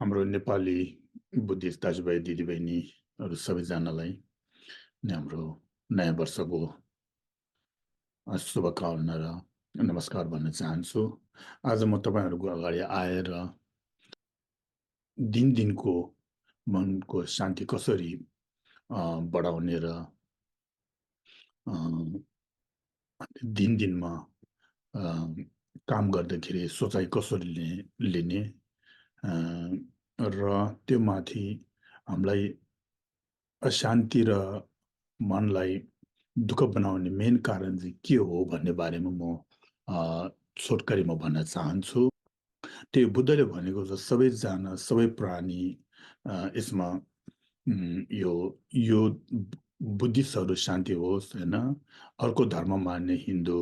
हाम्रो नेपाली बुद्धिस्ट दाजुभाइ दिदीबहिनीहरू सबैजनालाई हाम्रो नयाँ वर्षको शुभकामना र नमस्कार भन्न चाहन्छु। आज म तपाईँहरूको अगाडि आएर दिनको मनको शान्ति कसरी बढाउने र दिनमा काम गर्दाखेरि सोचाइ कसरी लिने र त्यो माथि हामीलाई अशान्ति र मनलाई दुःख बनाउने मेन कारण चाहिँ के हो भन्ने बारेमा म छोटकरीमा भन्न चाहन्छु। त्यो बुद्धले भनेको छ सबैजना सबै प्राणी यसमा यो यो बुद्धिस्टहरू शान्ति होस् होइन, अर्को धर्म मान्ने हिन्दू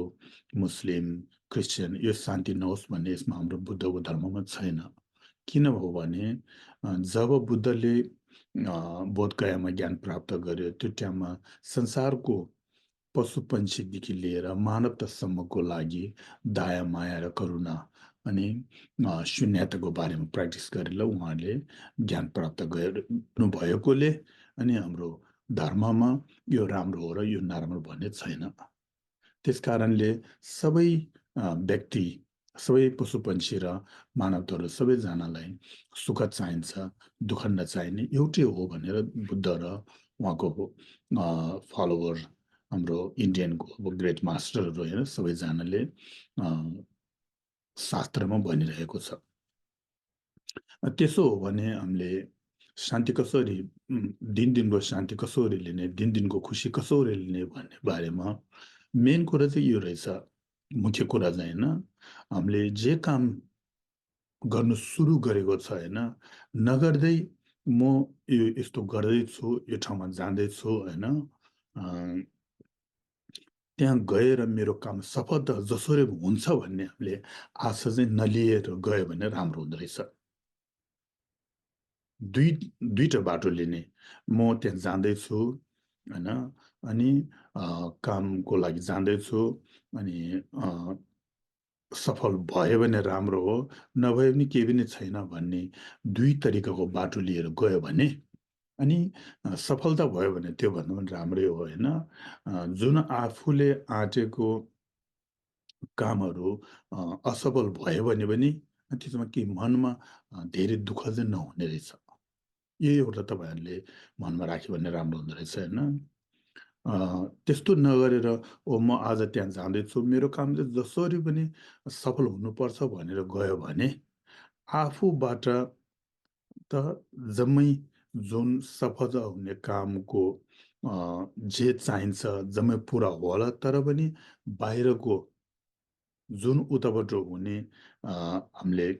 मुस्लिम क्रिस्चियन यो शान्ति नहोस् भन्ने यसमा हाम्रो बुद्धको धर्ममा छैन। किन हो भने जब बुद्धले बोधगयामा ज्ञान प्राप्त गर्यो त्यो टाइममा संसारको पशु पंक्षीदेखि लिएर मानवतासम्मको लागि दया माया र करुणा अनि शून्यताको बारेमा प्र्याक्टिस गरेर उहाँले ज्ञान प्राप्त गर्नु भएकोले अनि हाम्रो धर्ममा यो राम्रो हो र यो नराम्रो भन्ने छैन। त्यस कारणले सबै व्यक्ति सबै पशु पंक्षी र मानवताहरू सबैजनालाई सुख चाहिन्छ, दुःख नचाहिने एउटै हो भनेर बुद्ध र उहाँको फलोवर हाम्रो इन्डियनको ग्रेट मास्टरहरू होइन सबैजनाले शास्त्रमा भनिरहेको छ। त्यसो हो भने हामीले शान्ति कसरी दिनको शान्ति कसरी लिने, दिनको खुसी कसरी लिने भन्ने बारेमा मेन कुरा चाहिँ यो रहेछ। मुख्य कुरा चाहिँ होइन, हामीले जे काम गर्नु सुरु गरेको छ होइन, नगर्दै म यो यस्तो गर्दैछु, यो ठाउँमा जाँदैछु होइन, त्यहाँ गएर मेरो काम सफल जसरी हुन्छ भन्ने हामीले आशा चाहिँ नलिएर गयो भने राम्रो हुँदो रहेछ। दुईटा बाटो लिने, म त्यहाँ जाँदैछु होइन, अनि कामको लागि जाँदैछु अनि सफल भयो भने राम्रो हो, नभए पनि केही पनि छैन भन्ने दुई तरिकाको बाटो लिएर गयो भने अनि सफलता भयो भने त्यो भन्नु पनि राम्रै हो होइन। जुन आफूले आँटेको कामहरू असफल भयो भने पनि त्यसमा के मनमा धेरै दुःख चाहिँ नहुने रहेछ। यो एउटा तपाईँहरूले मनमा राख्यो भने राम्रो हुँदो रहेछ होइन। त्यस्तो नगरेर ओ म आज त्यहाँ जाँदैछु, मेरो काम चाहिँ जसरी पनि सफल हुनुपर्छ भनेर गयो भने आफूबाट त जम्मै जुन सफल हुने कामको जे चाहिन्छ जम्मै पुरा होला, तर पनि बाहिरको जुन उताबाट हुने हामीले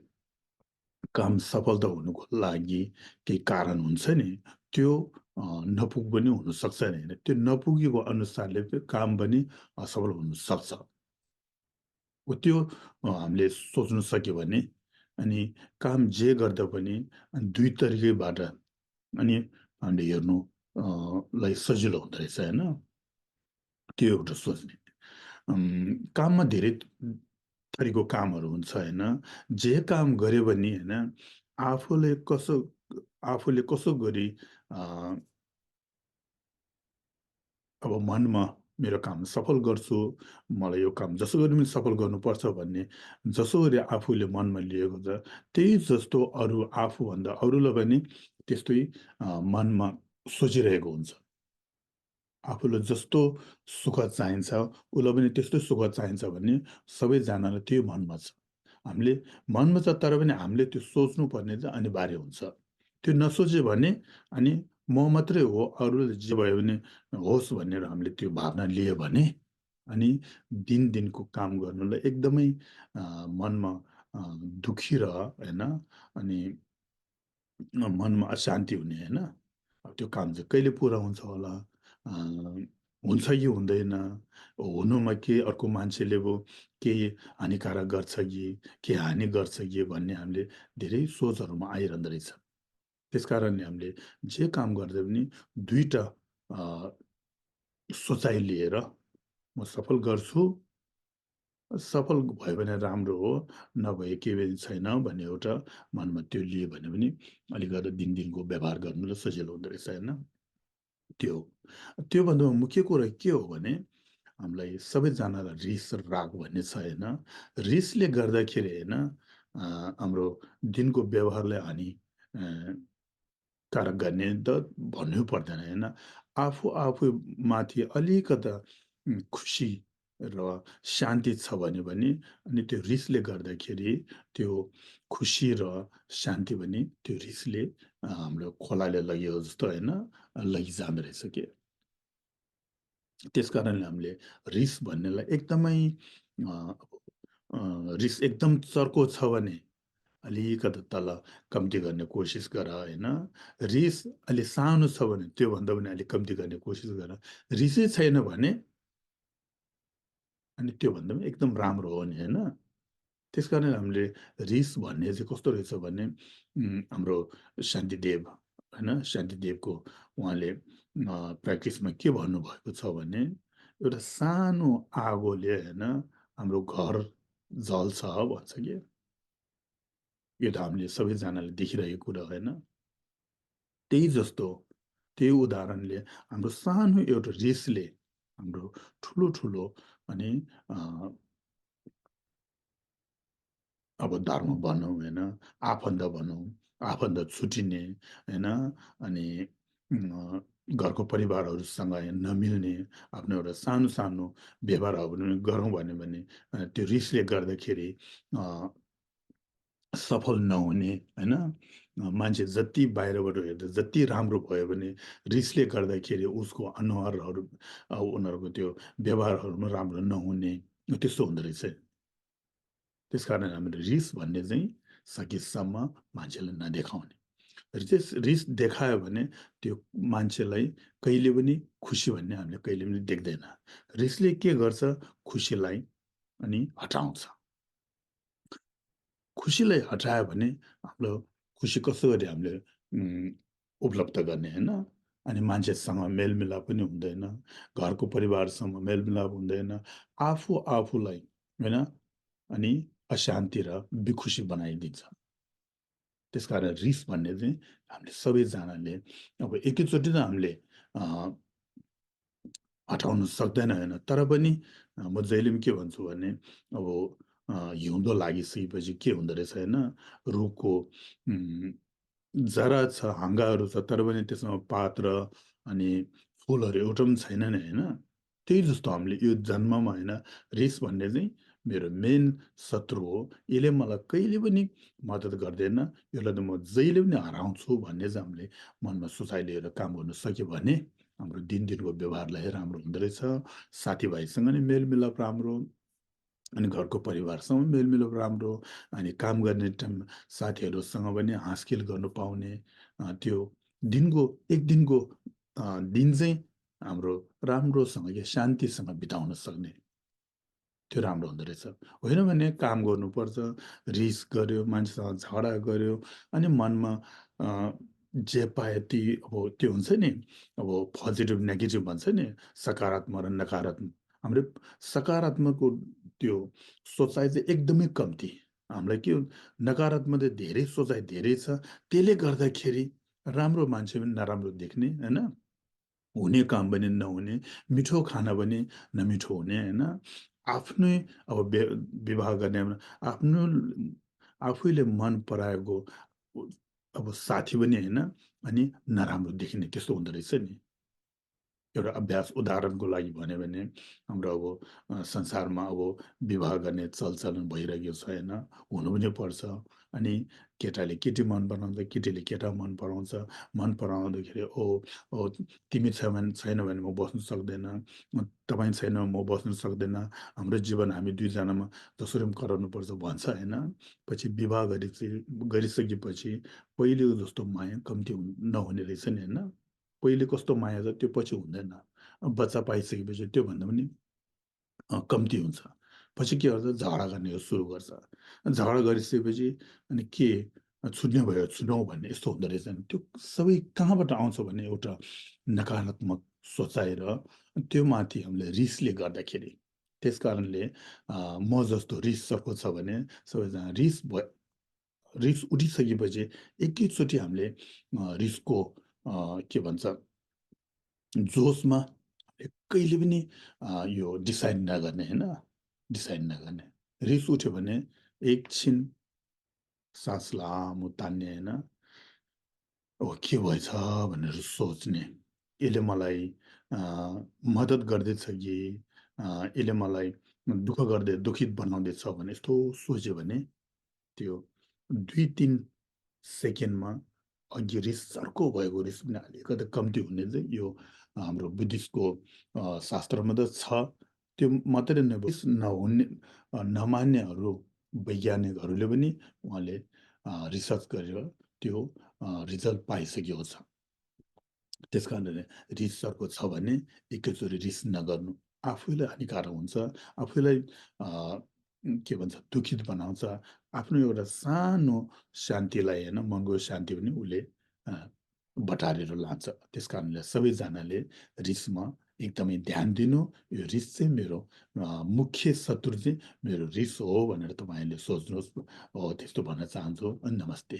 काम सफलता हुनुको लागि केही कारण हुन्छ नि, त्यो नपुग पनि हुनसक्छ नि होइन। त्यो नपुगेको अनुसारले काम पनि असफल हुनसक्छ। त्यो हामीले सोच्नु सक्यो भने अनि काम जे गर्दा पनि दुई तरिकैबाट अनि हामीले हेर्नु लाई सजिलो हुँदो रहेछ होइन। त्यो एउटा सोच्ने काममा धेरै थरीको कामहरू हुन्छ होइन। जे काम गऱ्यो भने होइन आफूले कसो गरी अब मनमा मेरो काम सफल गर्छु, मलाई यो काम जसो गरी पनि सफल गर्नुपर्छ भन्ने जसो गरी आफूले मनमा लिएको छ त्यही जस्तो अरू आफूभन्दा अरूलाई पनि त्यस्तै मनमा सोचिरहेको हुन्छ। आफूलाई जस्तो सुख चाहिन्छ उसलाई पनि त्यस्तो सुख चाहिन्छ भन्ने सबैजनालाई त्यो मनमा छ। हामीले मनमा छ तर पनि हामीले त्यो सोच्नुपर्ने चाहिँ अनिवार्य हुन्छ। त्यो नसोच्यो भने अनि म मात्रै हो अरूले जे भयो भने होस् भनेर हामीले त्यो भावना लियो भने अनि दिनको काम गर्नुलाई एकदमै मनमा दुखी र होइन अनि मनमा अशान्ति हुने होइन। त्यो काम चाहिँ कहिले पुरा हुन्छ होला, हुन्छ कि हुँदैन, हुनुमा के अर्को मान्छेले केही हानिकारक गर्छ कि हानि गर्छ कि भन्ने हामीले धेरै सोचहरूमा आइरहँदो रहेछ। त्यस कारणले हामीले जे काम गर्दा पनि दुईटा सोचाइ लिएर म सफल गर्छु सफल भयो भने राम्रो हो, नभए केही पनि छैन भन्ने एउटा मनमा त्यो लियो भने पनि अलिकति दिनको व्यवहार गर्नुलाई सजिलो हुँदो रहेछ होइन? त्यो हो। त्योभन्दा मुख्य कुरा के हो भने हामीलाई सबैजनालाई रिस र राग भन्ने छ होइन? रिसले गर्दाखेरि होइन हाम्रो दिनको व्यवहारलाई हानि अ, कारक गर्ने त भन्नै पर्दैन होइन? आफूमाथि अलिकता खुसी र शान्ति छ भने अनि त्यो रिसले गर्दाखेरि त्यो खुसी र शान्ति पनि त्यो रिसले हाम्रो खोलाले लग्यो जस्तो होइन लगिजाँदो रहेछ के। त्यस कारणले हामीले रिस भन्नेलाई एकदमै अ, रिस एकदम चर्को छ भने अलिकति तल कम्ती गर्ने कोसिस गर होइन। रिस अलि सानो छ भने त्योभन्दा पनि अलिक कम्ती गर्ने कोसिस गर। रिसै छैन भने अनि त्योभन्दा पनि एकदम राम्रो हो नि होइन। त्यसकारण हामीले रिस भन्ने चाहिँ कस्तो रहेछ भने हाम्रो शान्तिदेव होइन शान्तिदेवको उहाँले प्र्याक्टिसमा के भन्नुभएको छ भने एउटा सानो आगोले होइन हाम्रो घर जल्छ भन्छ कि यो त हामीले सबैजनाले देखिरहेको कुरा होइन त्यही जस्तो त्यही उदाहरणले हाम्रो सानो एउटा रिसले हाम्रो ठुलो ठुलो अनि अब धर्म भनौँ होइन, आफन्त भनौँ, आफन्त छुटिने होइन अनि घरको परिवारहरूसँग नमिल्ने आफ्नो एउटा सानो-सानो व्यवहारहरू पनि गरौँ भन्यो भने त्यो रिसले गर्दाखेरि अ, सफल नहुने होइन, मान्छे जति बाहिरबाट हेर्दा जति राम्रो भयो भने रिसले गर्दाखेरि उसको अनुहारहरू उनीहरूको त्यो व्यवहारहरू पनि राम्रो नहुने, त्यस्तो हुँदो रहेछ। त्यसकारण हामीले रिस भन्ने चाहिँ सकेसम्म मान्छेलाई नदेखाउने। रिस देखायो भने त्यो मान्छेलाई कहिले पनि खुसी भन्ने हामीले कहिले पनि देख्दैन। रिसले के गर्छ खुसीलाई अनि हटाउँछ। खुसीलाई हटायो भने हाम्रो खुसी कसो गरी हामीले उपलब्ध गर्ने होइन? अनि मान्छेसँग मेलमिलाप पनि हुँदैन, घरको परिवारसँग मेलमिलाप हुँदैन, आफूलाई होइन अनि अशान्ति र विखुसी बनाइदिन्छ। त्यसकारण रिस भन्ने चाहिँ हामीले सबैजनाले अब एकैचोटि त हामीले अ, हटाउन सक्दैन होइन। तर पनि म जहिले पनि के भन्छु भने अब हिउँदो लागिसकेपछि के हुँदो रहेछ होइन, रुखको उम्, जरा छ, हाँगाहरू छ, तर पनि त्यसमा पात र अनि फुलहरू एउटा पनि छैन नि होइन। त्यही जस्तो हामीले यो जन्ममा होइन रिस भन्ने चाहिँ मेरो मेन शत्रु हो। यसले मलाई कहिले पनि मद्दत गर्दैन। यसलाई त म जहिले पनि हराउँछु भन्ने चाहिँ हामीले मनमा सोचाइ लिएर काम गर्न सक्यो भने हाम्रो दिनको व्यवहारलाई राम्रो हुँदो रहेछ। साथीभाइसँग नि मेलमिलाप राम्रो अनि घरको परिवारसँग मेलमिलाप राम्रो अनि काम गर्ने टाइममा साथीहरूसँग पनि हाँसखेल गर्नु पाउने त्यो दिनको एक दिनको दिन चाहिँ हाम्रो राम्रोसँगले शान्तिसँग बिताउन सक्ने त्यो राम्रो हुँदो रहेछ। होइन भने काम गर्नुपर्छ, रिस गर्यो, मान्छेसँग झगडा गर्यो अनि मनमा अ, जे पायो त्यही अब त्यो हुन्छ नि, अब पोजिटिभ, नेगेटिभ भन्छ नि, सकारात्मक र नकारात्मक। हाम्रो सकारात्मकको त्यो सोचाइ चाहिँ एकदमै कम्ती। हामीलाई के नकारात्मक चाहिँ धेरै सोचाइ धेरै छ। त्यसले गर्दाखेरि राम्रो मान्छे पनि नराम्रो देख्ने होइन? हुने काम पनि नहुने, मिठो खाना पनि नमिठो हुने होइन? आफ्नै अब विवाह गर्ने आफ्नो आफैले मन पराएको उ अब साथी पनि होइन अनि नराम्रो देखिने त्यस्तो हुँदो रहेछ नि। एउटा अभ्यास उदाहरणको लागि भन्यो भने हाम्रो अब संसारमा अब विवाह गर्ने चलचलन भइरहेको छ होइन? हुनु पनि पर्छ। अनि केटाले केटी मन पराउँछ, केटीले केटा मन पराउँछ। मन पराउँदाखेरि ओ तिमी छैन भने म बस्नु सक्दैन, तपाईँ छैन भने म बस्नु सक्दैन, हाम्रो जीवन हामी दुईजनामा जसरी पनि कराउनुपर्छ भन्छ होइन? पछि विवाह गरिसकेपछि पहिलेको जस्तो माया कम्ती नहुने रहेछ नि होइन? पहिले कस्तो माया छ त्यो पछि हुँदैन। बच्चा पाइसकेपछि त्योभन्दा पनि कम्ती हुन्छ। पछि के गर्छ झगडा गर्ने सुरु गर्छ। झगडा गरिसकेपछि अनि के छुट्ने भयो छुटौँ भन्ने यस्तो हुँदो रहेछ नि। त्यो सबै कहाँबाट आउँछ भने एउटा नकारात्मक सोचाइ र त्यो माथि हामीले रिसले गर्दाखेरि। त्यस कारणले म जस्तो रिसको छ भने सबैजना रिस उठिसकेपछि एकैचोटि हामीले रिसको के भन्छ जोसमा कहिले पनि यो डिसाइड नगर्ने होइन, डिसाइड नगर्ने। रिस उठ्यो भने एकछिन सास लामो तान्ने होइन, "ओह! के भएछ?" भनेर सोच्ने। यसले मलाई अ, मद्दत गर्दैछ कि यसले मलाई दुःख गर्दै दुखित बनाउँदैछ भने यस्तो सोच्यो भने त्यो 2-3 सेकेन्डमा अघि रिस अर्को भएको रिस पनि अलिकति कम्ती हुने चाहिँ यो हाम्रो बुद्धिस्टको शास्त्रमा त छ। त्यो मात्रै नभई रिस नहुने नमान्नेहरू वैज्ञानिकहरूले पनि उहाँले रिसर्च गरेर त्यो रिजल्ट पाइसकेको छ। त्यस कारणले रिस अर्को छ भने एकैचोटि रिस नगर्नु। आफैलाई हानिकारक हुन्छ, आफैलाई अ, के भन्छ दुखित बनाउँछ। आफ्नो एउटा सानो शान्तिलाई होइन मनको शान्ति पनि उसले अ, बटारेर लान्छ। त्यस कारणले सबैजनाले रिसमा एकदमै ध्यान दिनु। यो रिस चाहिँ मेरो मुख्य शत्रु चाहिँ मेरो रिस हो भनेर तपाईँहरूले सोच्नुहोस्। त्यस्तो भन्न चाहन्छु। नमस्ते।